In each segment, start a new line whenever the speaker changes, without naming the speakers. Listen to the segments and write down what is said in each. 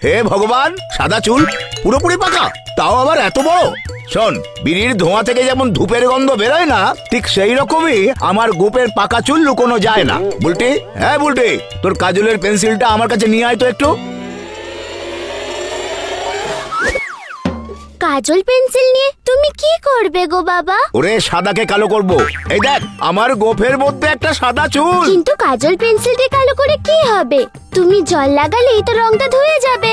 হে ভগবান, সাদা চুল, পুরোপুরি পাকা, তাও আবার এত বড়। শোন, বিড়ির ধোঁয়া থেকে যেমন ধূপের গন্ধ বেরোয় না, ঠিক সেই রকমই আমার গোপের পাকা চুল লুকোনো যায় না। বুলটি, হ্যাঁ বুলটি, তোর কাজলের পেন্সিলটা আমার কাছে নিয়ে আয় তো একটু।
কাজল পেন্সিল নিয়ে তুমি কি করবে গো বাবা?
ওরে সাদাকে কালো করব। এই দেখ, আমার গোফের মধ্যে একটা সাদা চুল।
কিন্তু কাজল পেন্সিল দিয়ে কালো করে কি হবে? তুমি জল লাগালেই তো রংটা ধুয়ে যাবে।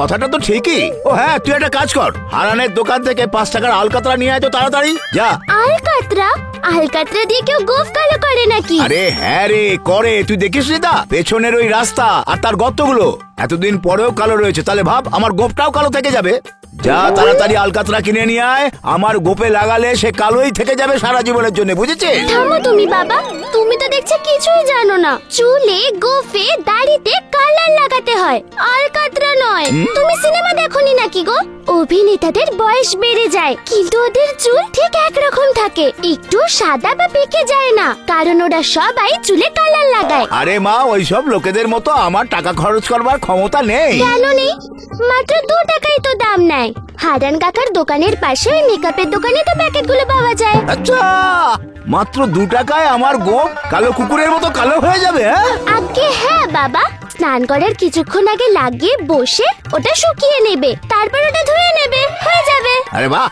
কথাটা তো ঠিকই। ও হ্যাঁ, তুই একটা কাজ কর, হারানের দোকান থেকে 5 টাকার আলকাতরা নিয়ে আয় তো তাড়াতাড়ি, যা।
আলকাতরা? আলকাতরা দিয়ে কেউ গোফ কালো করে নাকি?
আরে হ্যাঁ রে, করে। তুই দেখিস নি তা পেছনের ওই রাস্তা আর তার গর্তগুলো এতদিন পরেও কালো রয়েছে, তাহলে ভাব আমার গোপটাও কালো থেকে যাবে। যা তাড়াতাড়ি আলকাতরা কিনে নিয়ে আয়, আমার গোপে লাগালে সে কালোই থেকে যাবে সারা জীবনের জন্য, বুঝেছিস?
থামো তুমি বাবা, তুমি তো দেখছি কিছুই জানো না। চুলে, গোফে, দাড়িতে কালার লাগাতে হয়, আলকাতরা নয়। তুমি সিনেমা দেখোনি নাকি গো? অভিনেতাদের বয়স বেড়ে যায়, কিন্তু ওদের চুল ঠিক একরকম থাকে, একটু সাদা বা পেকে যায় না, কারণ ওরা সবাই চুলে কালার লাগায়।
আরে মা, ওইসব লোকেদের মতো আমার টাকা খরচ করবার ক্ষমতা নেই।
কেন নেই? মাত্র 2 টাকাই তো দাম নেয়। হারান কাকার দোকানের পাশে ওই মেকআপের দোকানে তো প্যাকেটগুলো পাওয়া যায়।
আচ্ছা, মাত্র 2 টাকায় আমার গোপ কালো কুকুরের মতো কালো হয়ে যাবে?
আগে হ্যাঁ বাবা, স্নান করার কিছুক্ষণ আগে লাগিয়ে বসে ওটা শুকিয়ে নেবে, তারপর ওটা ধুয়ে নেবে, হয়ে যাবে।
আরে বাহ,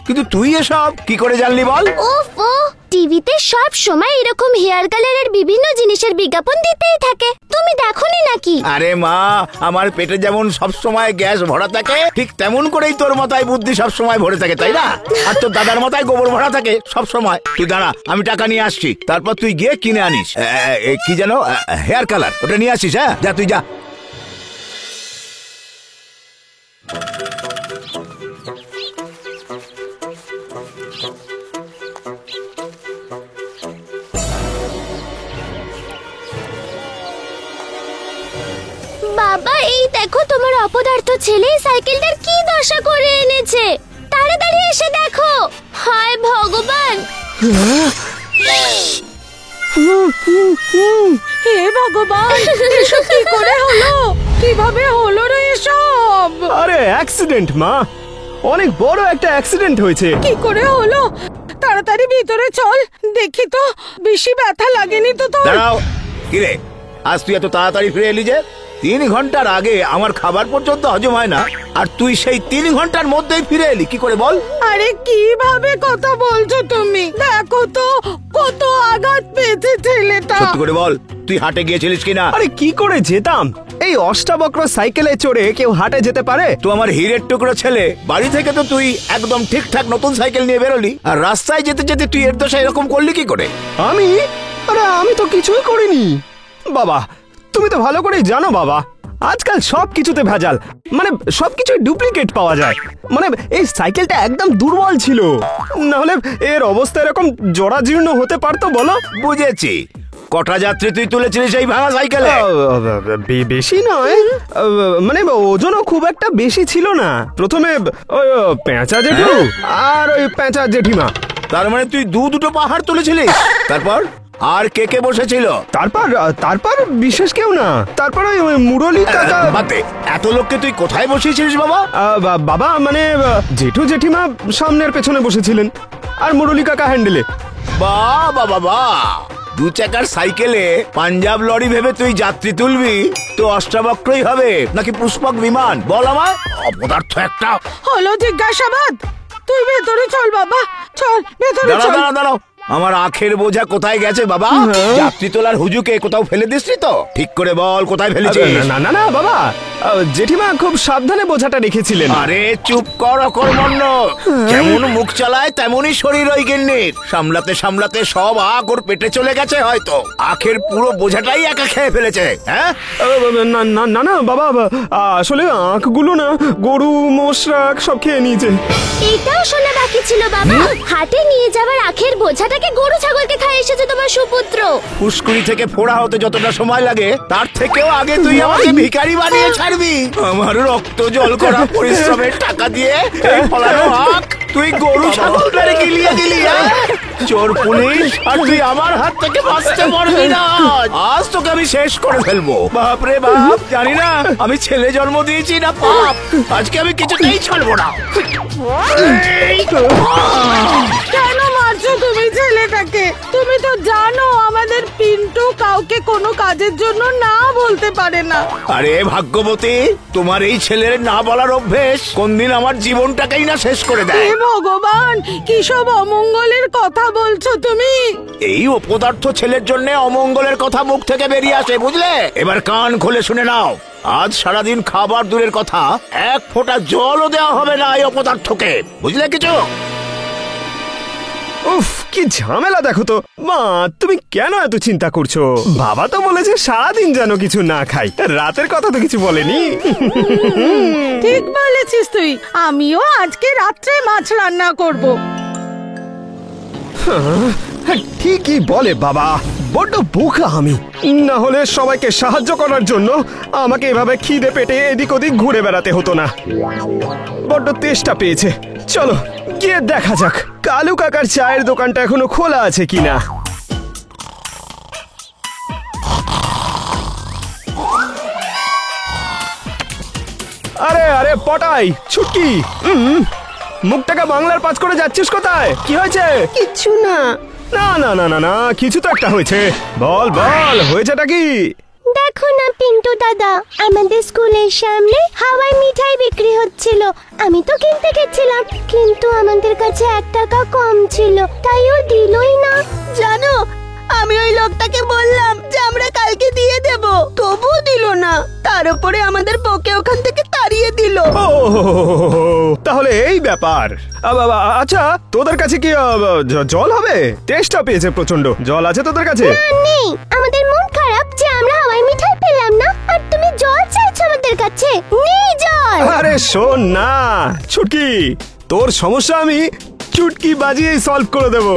কিন্তু তুই এসব কি করে জানলি বল?
ওফো, টিভিতে সব সময় এরকম হেয়ার কালারের বিভিন্ন জিনিসের বিজ্ঞাপন দিতেই থাকে, তুমি দেখোনি নাকি?
আরে মা, আমার পেটে যেমন সব সময় গ্যাস ভরা থাকে, ঠিক তেমন করেই তোর মাথায় বুদ্ধি সব সময় ভরে থাকে, তাই না? আর তোর দাদার মাথায় গোবর ভরা থাকে সব সময়। তুই দাঁড়া, আমি টাকা নিয়ে আসছি, তারপর তুই গিয়ে কিনে আনিস কি যেন হেয়ার কালার, ওটা নিয়ে আসিস। হ্যাঁ, যা তুই যা।
বাবা, এই দেখো তোমার অপদার্থ ছেলে সাইকেলটার কি দশা করে এনেছে, তাড়াতাড়ি এসে দেখো। হায় ভগবান!
হে ভগবান, এসব কি করে হলো? কিভাবে হলো রে এসব?
আরে অ্যাক্সিডেন্ট মা, অনেক বড় একটা অ্যাক্সিডেন্ট হয়েছে।
কি করে হলো? তাড়াতাড়ি ভিতরে চল, দেখি তো বেশি ব্যথা লাগেনি তো তোর?
দাঁড়াও, কিরে আজ তুই এত তাড়াতাড়ি ফিরে এলি যে? 3 ঘন্টার আগে আমার খাবার পর্যন্ত হজম হয় না, আর তুই সেই 3 ঘন্টার মধ্যেই ফিরে এলি, কি করে বল?
আরে কিভাবে কথা বলছো তুমি? দেখো তো কত আঘাত পেয়েছে ছেলেটা।
সত্যি করে বল, তুই হাটে গিয়েছিলিস কিনা?
আরে কি করে যেতাম, এই অষ্টাবক্র সাইকেলে চড়ে কেউ হাটে যেতে পারে?
তো আমার হীরের টুকরো ছেলে, বাড়ি থেকে তো তুই একদম ঠিকঠাক নতুন সাইকেল নিয়ে বেরোলি, আর রাস্তায় যেতে যেতে তুই এর দশা এরকম করলি কি করে?
আমি তো কিছুই করিনি বাবা। তুমি তো ভালো করেই জানো বাবা, আজকাল সব কিছুতে ভেজাল, মানে সবকিছুই ডুপ্লিকেট পাওয়া যায়। মানে এই সাইকেলটা একদম দুর্বল ছিল, না হলে এর অবস্থা এরকম জরাজীর্ণ হতে পারতো বলো?
বুঝেছি। কটা যাত্রী তুই তুলেছিলিস এই ভাঙা সাইকেলে?
বেশি নয়, মানে ওজনও খুব একটা বেশি ছিল না। প্রথমে ওই পেঁচা জেঠু আর ওই পেঁচা জেঠিমা।
তার মানে তুই দুটো পাহাড় তুলেছিলিস? তারপর আর কে কে বসেছিল?
তারপর বিশেষ কেউ না। তারপর ওই মুরলী কাকা।
বাতে, এত লোককে তুই কোথায় বসিয়েছিলিস বাবা?
বাবা মানে জেঠু জেঠিমা সামনের পেছনে বসেছিলেন, আর মুরলী কাকা হ্যান্ডেলে।
বাবা বাবা, 2 চাকার সাইকেলে পাঞ্জাব লরি ভেবে তুই যাত্রী তুলবি? তো অষ্টাবক্রই হবে নাকি পুষ্পক বিমান, বল আমায়? অপদার্থ একটা।
হলো জিজ্ঞাসাবাদ। তুই ভেতরে চল বাবা, চল ভেতরে চল।
দাঁড়াও, আমার আখের বোঝা কোথায় গেছে বাবা? যাত্রী তোলার হুজুকে কোথাও ফেলে দিসনি তো? ঠিক করে বল, কোথায় ফেলেছিস?
না বাবা, জেঠিমা খুব সাবধানে বোঝাটা রেখেছিলেন।
আরে চুপ কর অকর্মণ্য, যেমন মুখ চালায় তেমনই শরীর ওই গিন্নির। সামলাতে সামলাতে সব আখ ওর পেটে চলে গেছে হয়তো, আখের পুরো বোঝাটাই একা খেয়ে ফেলেছে। হ্যাঁ
না বাবা, আসলে আখগুলো না গরু মোষরা সব খেয়ে নিয়েছে।
এটাও শোনা বাকি ছিল বাবা, হাটে নিয়ে যাওয়ার আখের বোঝাটা বাচ্চাটাকে গরু ছাগলকে খাই এসেছে তোমার সুপুত্র।
পুষ্কুড়ি থেকে ফোড়া হতে যতটা সময় লাগে তার থেকেও আগে তুই আমাকে ভিখারি বানিয়ে ছাড়বি। আমার রক্ত জল করা পরিশ্রমের টাকা দিয়ে এই ফলানো হক তুই গরু ছাগলটারে গিলিয়ে দিলি। চোর পুলিশ, আর তুই আমার হাত থেকে বাঁচতে পারবি না। আজ তোকে আমি শেষ করে ফেলবো। বাপ রে বাপ, জানি না আমি ছেলে জন্ম দিয়েছি না পাপ। আজকে আমি কিছুতেই ছাড়বো না।
কেন মারছো তুমি ছেলেটাকে? তুমি তো জানো আমাদের পিন্টু কাউকে কোনো কাজের জন্য না বলতে পারে না।
আরে ভাগ্যবতী, তোমার এই ছেলের না বলার অভ্যেস কোনদিন আমার জীবনটাকেই না শেষ করে দেয়।
হে ভগবান, কি সব অমঙ্গলের কথা বলছো তুমি?
এই অপদার্থ ছেলের জন্য অমঙ্গলের কথা মুখ থেকে বেরিয়ে আসে, বুঝলে? এবার কান খুলে শুনে নাও, আজ সারাদিন খাবার দূরের কথা, এক ফোঁটা জলও দেওয়া হবে না এই অপদার্থকে, বুঝলে কিছু?
উফ, কি ঝামেলা দেখো তো। মা, তুমি কেন এত চিন্তা করছো? বাবা তো বলেছে সারাদিন যেন কিছু না খাই, রাতের কথা তো কিছু বলেনি।
ঠিক বলেছিস তুই, আমিও আজকে রাত্রে মাছ রান্না করব।
ঠিকই বলে বাবা, বড্ড বোকা আমি। না হলে সবাইকে সাহায্য করার জন্য আমাকে এভাবে খিদে পেটে এদিক ওদিক ঘুরে বেড়াতে হতো না। বড্ড তেষ্টা পেয়েছে, চলো গিয়ে দেখা যাক কালু কাকার চায়ের দোকানটা এখনো খোলা আছে কিনা। আরে আরে পটাই, ছুটকি, মুখটাকে বাংলার পাঁচ করে যাচ্ছিস কোথায়? কি হয়েছে?
কিচ্ছু না।
না না না না না, কিছু তো একটা হয়েছে। বল বল, হয়েছেটা কি?
দেখো না পিন্টু দাদা, আমাদের স্কুলের সামনে হাওয়াই মিঠাই বিক্রি হচ্ছিল। আমি তো কিনতে গেছিলাম, কিন্তু আমাদের কাছে 1 টাকা কম ছিল, তাই ও দিলই না।
জানো, আমি ওই লোকটাকে বললাম যে আমরা কালকে দিয়ে দেব, তবুও দিল না। তার উপরে আমাদের বকে ওখান থেকে তাড়িয়ে দিল।
ও, তাহলে এই ব্যাপার। আচ্ছা, তোদের কাছে কি জল হবে? তেষ্টা পেয়েছে প্রচন্ড। জল আছে তোদের কাছে?
না, নেই। আমাদের মন খারাপ যে আমরা হাওয়াই মিঠাই পেলাম না, আর তুমি জল চাইছো আমাদের কাছে। নেই জল।
আরে শোন না ছুটকি, তোর সমস্যা আমি চুটকি বাজিয়ে সলভ করে দেব।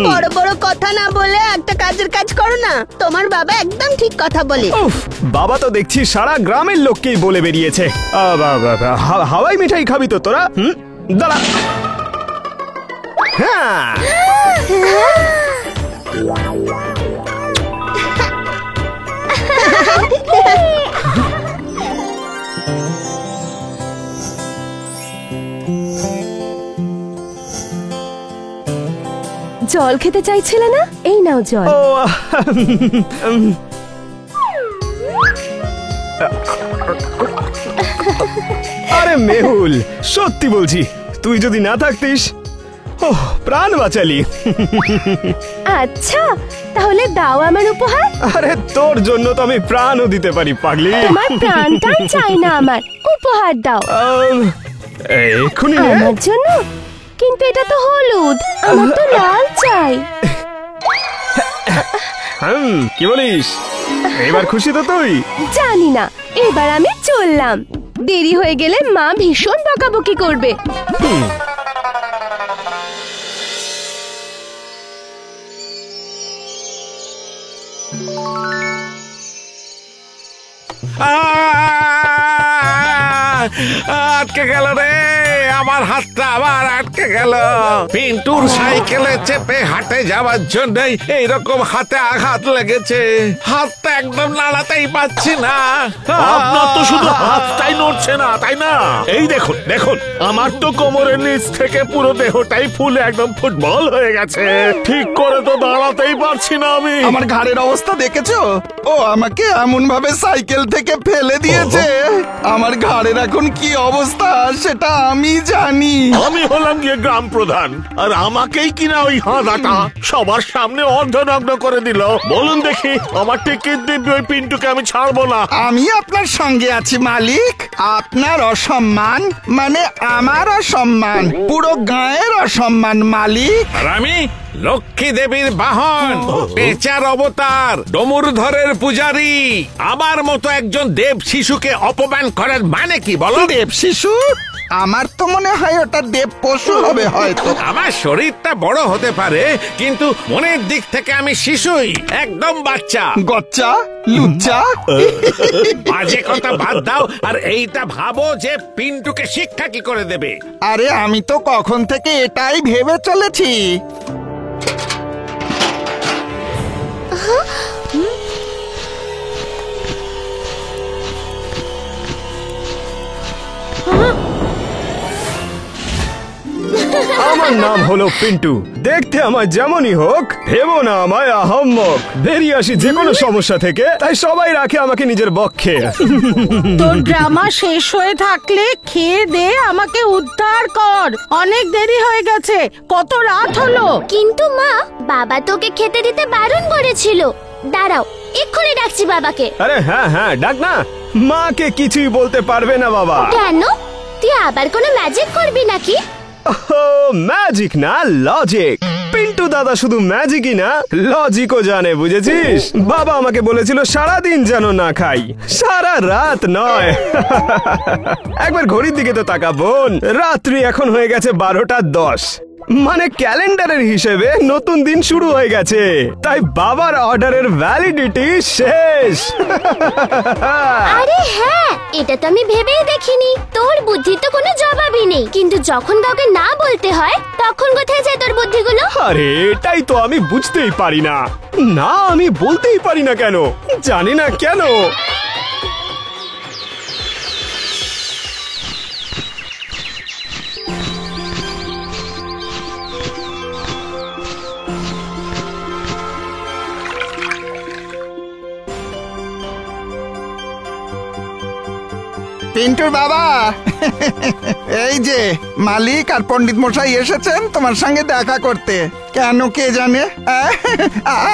বড় বড় কথা না বলে একটা কাজের কাজ করো না। তোমার বাবা একদম ঠিক কথা বলে।
উফ, বাবা তো দেখছি সারা গ্রামের লোককেই বলে বেরিয়েছে। হাওয়াই মিঠাই খাবি তো তোরা? দাঁড়া। হ্যাঁ,
জল খেতে চাইছিলে না? এই নাও জল।
ও, আরে মেহুল, সত্যি বলছি, তুই যদি না থাকতিস, ওহ, প্রাণ বাঁচালি।
আচ্ছা, তাহলে দাও আমার উপহার।
আরে তোর জন্য তো আমি প্রাণও দিতে পারি পাগলি।
তোমার প্রাণটা চাই না, আমার উপহার দাও।
এক্ষুনি নে।
আমার জন্য? কিন্তু এটা তো হলুদ, আমার তো লাল চাই।
কি বলিস? এবার খুশি তো তুই?
জানি না, এবার আমি চললাম। দেরি হয়ে গেলে মা ভীষণ বকাবকি করবে।
আটকে গেল রে, আমার হাতটা আবার আটকে গেল। পিন্টুর সাইকেলে চেপে হাটে যাওয়ার জন্য এইরকম হাতে আঘাত লেগেছে। হাতটা একদম নাড়াতেই পাচ্ছি না।
আপনার তো শুধু হাতটাই নড়ছে না, তাই না? এই দেখুন দেখুন, আমার তো কোমরের নিচ থেকে পুরো দেহটাই ফুলে একদম ফুটবল হয়ে গেছে। ঠিক করে তো দাঁড়াতেই পারছি না আমি।
আমার ঘাড়ের অবস্থা দেখেছো? ও আমাকে এমন ভাবে সাইকেল থেকে ফেলে দিয়েছে, আমার ঘাড়ের এখন কি অবস্থা সেটা আমি জানি।
আমি হলাম গিয়ে গ্রাম প্রধান, আর আমাকেই কিনা ওই হাঁদাটা সবার সামনে অর্ধনগ্ন করে দিল। বলুন দেখি, আমার টিকিট দিব্য ওই পিন্টুকে আমি ছাড়বো না।
আমি আপনার সঙ্গে আছি মালিক। আপনার অসম্মান মানে আমার অসম্মান, পুরো গায়ের অসম্মান মালিক।
আর আমি লক্ষ্মী দেবীর বাহন, পেঁচার অবতার, ডমরুধরের পূজারী। আমার মতো একজন দেব শিশুকে অপমান করার মানে কি বলো?
দেব শিশু? আমার তো মনে হয় ওটা দেব পশু হবে হয়তো।
আমার শরীরটা বড় হতে পারে, কিন্তু মনের দিক থেকে আমি শিশুই, একদম বাচ্চা।
গচ্চা লুচ্চা।
বাজে কথা বাদ দাও, আর এইটা ভাবো যে পিন্টুকে শিক্ষা কি করে দেবে।
আরে আমি তো কখন থেকে এটাই ভেবে চলেছি।
আমার নাম হলো পিন্টু। দেখতে আমার যেমনই হোক, ভেবো না আমায় আহাম্মক। বেরিয়ে আসি যে কোনো সমস্যা থেকে, তাই সবাই রাখে আমাকে নিজের বক্ষে।
তোর ড্রামা শেষ হয়ে থাকলে খেয়ে দে, আমাকে উদ্ধার কর। অনেক দেরি হয়ে গেছে, কত রাত হলো।
কিন্তু মা, বাবা তোকে খেতে দিতে বারণ করেছিল। দাঁড়াও, এক্ষুনি ডাকছি বাবাকে।
আরে হ্যাঁ হ্যাঁ, ডাক না। মাকে কিছুই বলতে পারবে না বাবা।
কেন? তুই আবার কোনো ম্যাজিক করবি নাকি?
ম্যাজিক না, লজিক। পিন্টু দাদা শুধু ম্যাজিকই না, লজিকও জানে, বুঝেছিস? বাবা আমাকে বলেছিল সারাদিন যেন না খাই, সারা রাত নয়। একবার ঘড়ির দিকে তো তাকা বোন, রাত্রি এখন হয়ে গেছে 12:10। মানে ক্যালেন্ডারের হিসেবে নতুন দিন শুরু হয়ে গেছে, তাই বাবার অর্ডারের ভ্যালিডিটি শেষ।
আরে হ্যাঁ, এটা তো আমি ভেবেই দেখিনি। তোর বুদ্ধি তো কোনো জবাবই নেই, কিন্তু যখন কাউকে না বলতে হয় তখন কোথায় যায় তোর বুদ্ধিগুলো?
আরে এটাই তো আমি বুঝতেই পারি না। না, আমি বলতেই পারি না কেন, জানি না কেন।
পিন্টুর বাবা, এই যে মালিক আর পণ্ডিত মশাই এসেছেন তোমার সঙ্গে দেখা করতে। কেন কে জানে?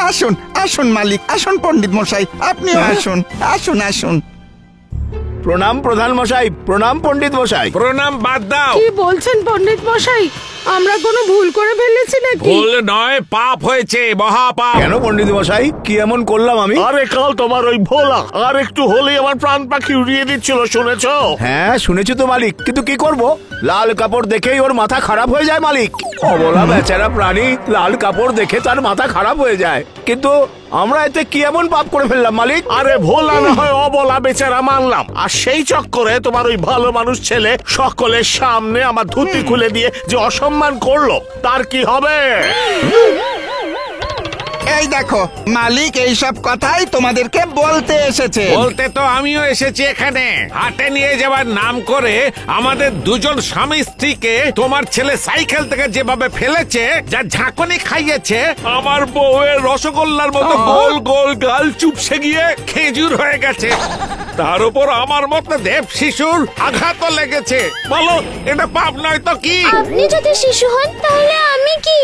আসুন আসুন মালিক, আসুন পণ্ডিত মশাই, আপনিও আসুন, আসুন আসুন।
প্রণাম প্রধান মশাই, প্রণাম পণ্ডিত মশাই।
প্রণাম বাদ দাও।
কি বলছেন পণ্ডিত মশাই? আমরা কোনো ভুল করে ফেলেছি নাকি?
ভুল নয়, পাপ হয়েছে, মহাপাপ।
কেন পণ্ডিত মশাই, কি এমন করলাম আমি?
আরে কাল তোমার ওই ভোলা আর একটু হলেই আমার প্রাণ পাখি উড়িয়ে দিচ্ছিল, শুনেছো?
হ্যাঁ শুনেছি তো মালিক, কিন্তু কি করব, লাল কাপড় দেখেই ওর মাথা খারাপ হয়ে যায় মালিক। অবলা বেচারা প্রাণী, লাল কাপড় দেখে তার মাথা খারাপ হয়ে যায়। কিন্তু আমরা এতে কি এমন পাপ করে ফেললাম মালিক?
আরে ভোলা না হয় অবলা বেচারা মানলাম, আর সেই চক্করে তোমার ওই ভালো মানুষ ছেলে সকলের সামনে আমার ধুতি খুলে দিয়ে যে অসম্মান করলো, তার কি হবে?
এই দেখো মালিক এইসব কথাই তোমাদেরকে বলতে এসেছে।
বলতে তো আমিও এসেছি এখানে। হাটে নিয়ে যাওয়ার নাম করে আমাদের দুজন স্বামী স্ত্রীকে তোমার ছেলে সাইকেল থেকে যেভাবে ফেলেছে, যা ঝাঁকুনি খাইয়েছে, আমার বউয়ের রসগোল্লার মতো গোল গোল গাল চুপসে গিয়ে খেজুর হয়ে গেছে। তার উপর আমার মতো দেব শিশুর আঘাতও লেগেছে। বলো, এটা পাপ নয় তো কি?
আপনি যদি শিশু হন তাহলে আমি কি?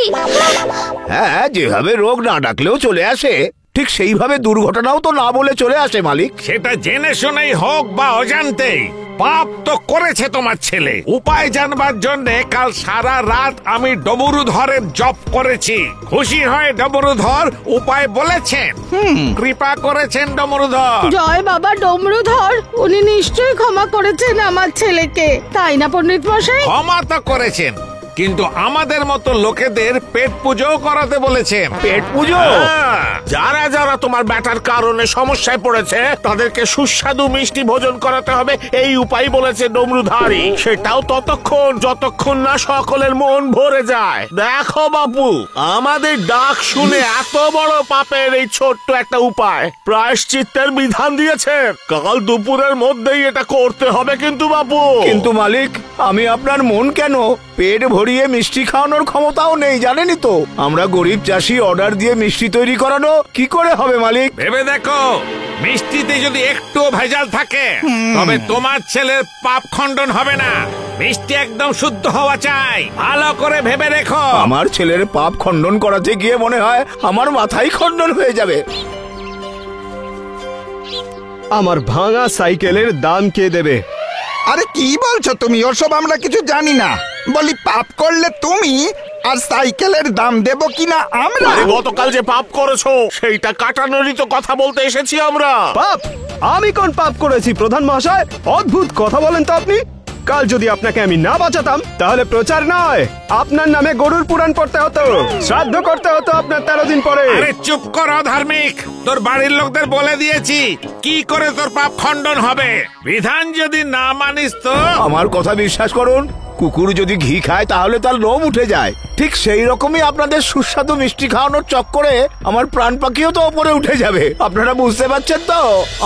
হ্যাঁ, যেভাবে রোগ না ডাকলেও চলে আসে, ঠিক সেইভাবে দুর্ঘটনাও তো না বলে চলে আসে মালিক।
সেটা জেনে শুনেই হোক বা অজান্তেই, পাপ তো করেছে তোমার ছেলে। উপায় জানবার জন্য কাল সারা রাত আমি ডমরুধরের জপ করেছি। খুশি হয় ডমরুধর উপায় বলেছেন, কৃপা করেছেন ডমরুধর।
জয় বাবা ডমরুধর, উনি নিশ্চয়ই ক্ষমা করেছেন আমার ছেলেকে, তাই না পণ্ডিত মশাই?
ক্ষমা তো করেছেন, কিন্তু আমাদের মতো লোকেদের পেট পুজোও করাতে বলেছেন।
পেট পুজো?
হ্যাঁ।
যারা যারা তোমার ব্যাটার কারণে সমস্যায় পড়েছে তাদেরকে সুস্বাদু মিষ্টি ভোজন করাতে হবে, এই উপায় বলেছে ডমরুধারী। সেটাও ততক্ষণ যতক্ষণ না সকলের মন ভরে যায়। দেখো বাপু, আমাদের ডাক শুনে এত বড় পাপের এই ছোট্ট একটা উপায় প্রায়শ্চিত্তের বিধান দিয়েছে। কাল দুপুরের মধ্যেই এটা করতে হবে কিন্তু বাপু।
কিন্তু মালিক, আমি আপনার মন কেন, পেট ভরিয়ে মিষ্টি খাওয়ানোর ক্ষমতাও নেই, জানেনই তো। আমরা গরিব চাষি, অর্ডার দিয়ে মিষ্টি তৈরি করানো কি করে হবে মালিক?
ভেবে দেখো, মিষ্টিতে যদি একটু ভেজাল থাকে তবে তোমার ছেলের পাপ খণ্ডন হবে না। মিষ্টি একদম শুদ্ধ হওয়া চাই, ভালো করে ভেবে রেখো।
আমার ছেলের পাপ খণ্ডন করাতে গিয়ে মনে হয় আমার মাথাই খণ্ডন হয়ে যাবে।
আমার ভাঙা সাইকেলের দাম কে দেবে?
আরে কি বলছো তুমি? ওসব আমরা কিছু জানি না। বলি পাপ করলে তুমি, আর সাইকেলের দাম দেব কিনা আমরা?
আরে গতকাল যে পাপ করেছো সেইটা কাটানোরই তো কথা বলতে এসেছি আমরা।
পাপ? আমি কোন পাপ করেছি প্রধান মহাশয়? অদ্ভুত কথা বলেন তো আপনি। কাল যদি আপনাকে আমি না বাঁচাতাম তাহলে প্রচার নয়, আপনার নামে গরুর পুরাণ পড়তে হতো, শ্রাদ্ধ করতে হতো আপনার 13 দিন পরে।
আরে চুপ কর ধার্মিক, তোর বাড়ির লোকদের বলে দিয়েছি কি করে তোর পাপ খণ্ডন হবে। বিধান যদি না মানিস তো
আমার কথা বিশ্বাস করুন, কুকুর যদি ঘি খায় তাহলে তার লোম উঠে যায়, ঠিক সেই রকমই আপনাদের সুস্বাদু মিষ্টি খাওয়ানোর চক্করে আমার প্রাণ পাখিও তো ওপরে উঠে যাবে। আপনারা বুঝতে পারছেন তো,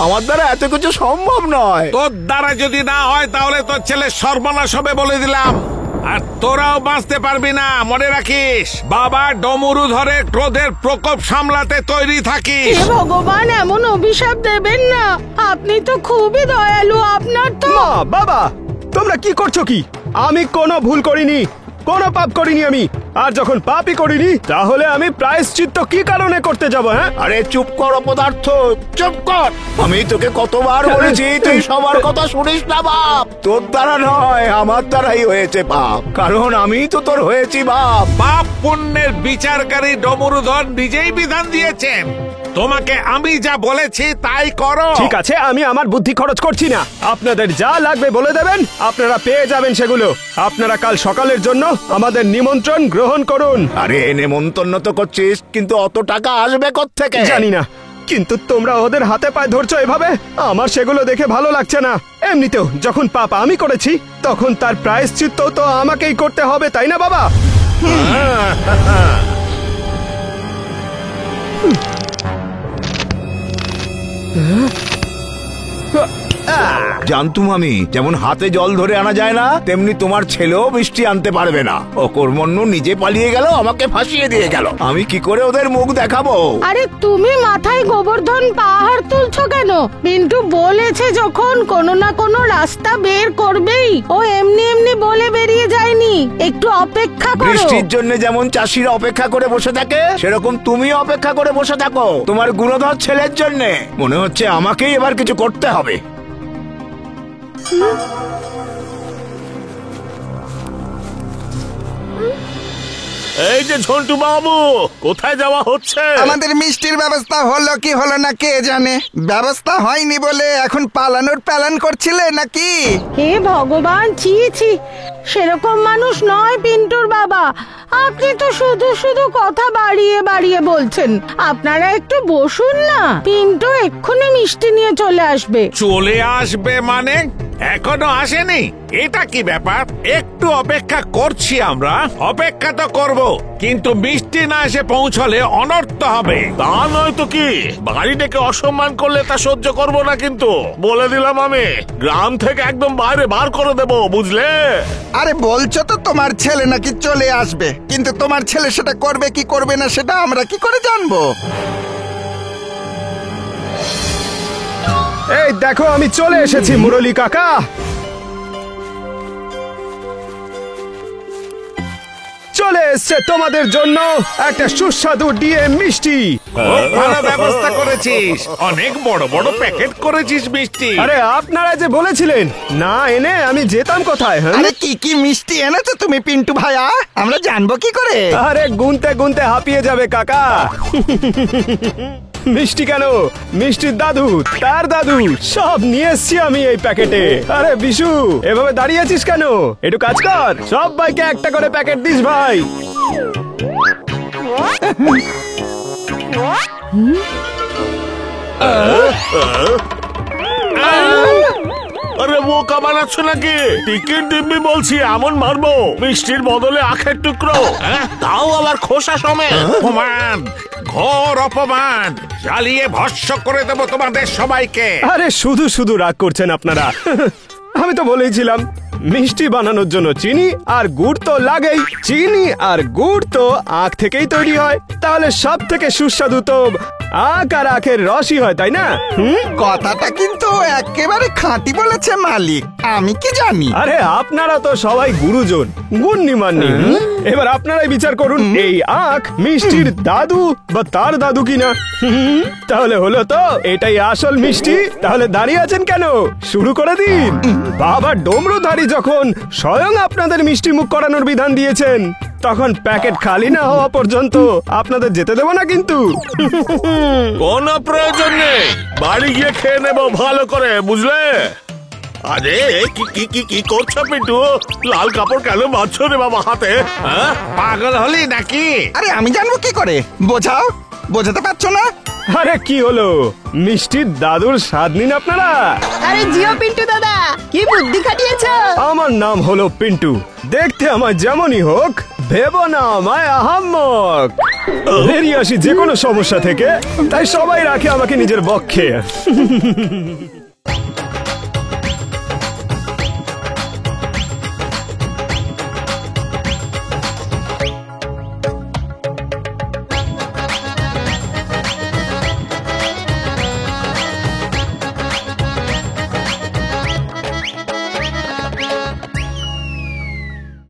আমার দ্বারা এত কিছু সম্ভব নয়।
তোর দ্বারা যদি না হয় তাহলে তোর ছেলে সর্বনাশ হবে বলে দিলাম, আর তোরাও বাঁচতে পারবি না। মনে রাখিস, বাবা ডমরুধরে ক্রোধের প্রকোপ সামলাতে তৈরি থাকিস।
হে ভগবান, এমন অভিশাপ দেবেন না, আপনি তো খুবই দয়ালু। আপনার তো
মা, বাবা, তোমরা কি করছো কি? আমি কোনো ভুল করিনি, কোনো পাপ করিনি আমি। আর যখন পাপই করিনি তাহলে আমি প্রায়শ্চিত্ত কি কারণে করতে যাব? হ্যাঁ,
আরে চুপ কর অপদার্থ, চুপ কর। আমি তোকে কতবার বলেছি তুই সবার কথা শুনিস না বাপ। তোর দ্বারা নয়, আমার দ্বারাই হয়েছে পাপ, কারণ আমি তো তোর হয়েছি বাপ।
পাপ পুণ্যের বিচারকারী ডমরুধর নিজেই বিধান দিয়েছেন, তোমাকে আমি যা বলেছি তাই করো।
ঠিক আছে, আমি আমার বুদ্ধি খরচ করছি না। আপনাদের যা লাগবে বলে দেবেন, আপনারা পেয়ে যাবেন সেগুলো। আপনারা কাল সকালের জন্য আমাদের নিমন্ত্রণ গ্রহণ করুন।
আরে নেমন্তন্ন তো করছিস, কিন্তু অত টাকা আসবে কোত্থেকে?
জানি না, কিন্তু তোমরা ওদের হাতে পায়ে ধরছো এভাবে, আমার সেগুলো দেখে ভালো লাগছে না। এমনিতেও যখন পাপ আমি করেছি তখন তার প্রায়শ্চিত্ত তো আমাকেই করতে হবে, তাই না বাবা?
জানতুম আমি, যেমন হাতে জল ধরে আনা যায় না, তেমনি তোমার ছেলেও মিষ্টি আনতে পারবে না। অকর্মণ্য নিজে পালিয়ে গেল, আমাকে ফাঁসিয়ে দিয়ে গেল। আমি কি করে ওদের মুখ দেখাবো?
আরে তুমি মাথায় গোবর্ধন পাহাড় তুলছো কেন? পিন্টু বলেছে যখন কোনো না কোনো রাস্তা বের করবেই, ও এমনি এমনি বলে বেরিয়ে যায়নি। একটু অপেক্ষা করো।
বৃষ্টির জন্য যেমন চাষিরা অপেক্ষা করে বসে থাকে, সেরকম তুমি অপেক্ষা করে বসে থাকো তোমার গুণধর ছেলের জন্য। মনে হচ্ছে আমাকেই এবার কিছু করতে হবে।
এই যে ঝন্টু বাবু, কোথায় যাওয়া হচ্ছে?
আমাদের মিষ্টির ব্যবস্থা হলো কি হলো না কে জানে। ব্যবস্থা হয়নি বলে এখন পালানোর প্ল্যান করছিলে নাকি?
হে ভগবান, ছি ছি, সেরকম মানুষ নয় পিন্টুর বাবা। আপনি তো শুধু শুধু কথা বাড়িয়ে বাড়িয়ে বলছেন। আপনারা একটু বসুন না, পিন্টু এক্ষুনি মিষ্টি নিয়ে চলে আসবে।
চলে আসবে মানে? এখনো আসেনি? এটা কি ব্যাপার? একটু অপেক্ষা করছি আমরা। অপেক্ষা তো করব, কিন্তু মিষ্টি না এসে পৌঁছলে অনর্থ হবে।
তা নয় তো কি, বাড়ি ডেকে অসম্মান করলে তা সহ্য করব না, কিন্তু বলে দিলাম আমি গ্রাম থেকে একদম বাইরে বার করে দেব, বুঝলে?
আরে বলছো তো তোমার ছেলে নাকি চলে আসবে, কিন্তু তোমার ছেলে সেটা করবে কি করবে না সেটা আমরা কি করে জানবো?
এই দেখো, আমি চলে এসেছি মুরলী কাকা। চলে এসছে তোমাদের জন্য একটা সুস্বাদু ডিএম মিষ্টি।
ভালো ব্যবস্থা করেছিস, অনেক বড় বড় প্যাকেট করেছিস মিষ্টি।
আরে আপনারা যে বলেছিলেন না এনে আমি যেতাম কোথায়? হ্যাঁ,
আরে কি কি মিষ্টি এনেছো তুমি পিন্টু ভাইয়া, আমরা জানবো কি করে?
আরে গুনতে গুনতে হাঁপিয়ে যাবে কাকা। মিষ্টি কেন, মিষ্টির দাদু, তার দাদু, সব নিয়ে এসছি আমি এই প্যাকেটে। আরে বিশু, এভাবে দাঁড়িয়ে আছিস কেন? একটু কাজ কর, সব ভাইকে একটা করে প্যাকেট দিস ভাই।
আরে বোকা বানাচ্ছ নাকি? টিকিট দিব্যি বলছি, এমন মারবো মিষ্টির বদলে আখের টুকরো, তাও আবার খোসা সমেত।
অপমান, ঘোর অপমান, জ্বালিয়ে ভস্ম করে দেবো তোমাদের সবাইকে।
আরে শুধু শুধু রাগ করছেন আপনারা। আমি তো বলেইছিলাম মিষ্টি বানানোর জন্য চিনি আর গুড় তো লাগেই। চিনি আর গুড় তো আখ থেকেই তৈরি হয়, তাহলে সব থেকে সুস্বাদু তো আখ আর আখের রসই হয়, তাই না?
কথাটা কিন্তু একেবারে খাঁটি বলেছে মালিক, আমি কি জানি।
আরে আপনারা তো সবাই গুরুজন, গুণনিমান্নি। এবার আপনারাই বিচার করুন, এই আখ মিষ্টির দাদু বা তার দাদু কিনা। তাহলে হলো তো এটাই আসল মিষ্টি। তাহলে দাঁড়িয়ে আছেন কেন, শুরু করে দিন। বাবা ডমরুধারী যখন স্বয়ং আপনাদের মিষ্টি মুখ করানোর বিধান দিয়েছেন, তখন প্যাকেট খালি না হওয়া পর্যন্ত আপনাদের যেতে দেব না কিন্তু।
কোনো প্রয়োজন নেই, বাড়ি গিয়ে খেয়ে নেবো ভালো করে, বুঝলে? আরে কি কি কি কি করছো পিন্টু? লাল কাপড় কেন বাঁধছো রে বাবা হাতে? হ্যাঁ? পাগল হলি নাকি?
আরে আমি জানবো কি করে? বোঝাও, বোঝাতে পারছো না?
আরে কি হলো, মিষ্টির দাদুর স্বাদ নিন আপনারা।
আরে জিও পিন্টু দাদা, কি বুদ্ধি খাটিয়েছো?
আমার নাম হলো পিন্টু, দেখতে আমার যেমনই হোক, ভেবো না আমায় আহাম্মক। বেরিয়ে আসি যে কোনো সমস্যা থেকে, তাই সবাই রাখে আমাকে নিজের বক্ষে।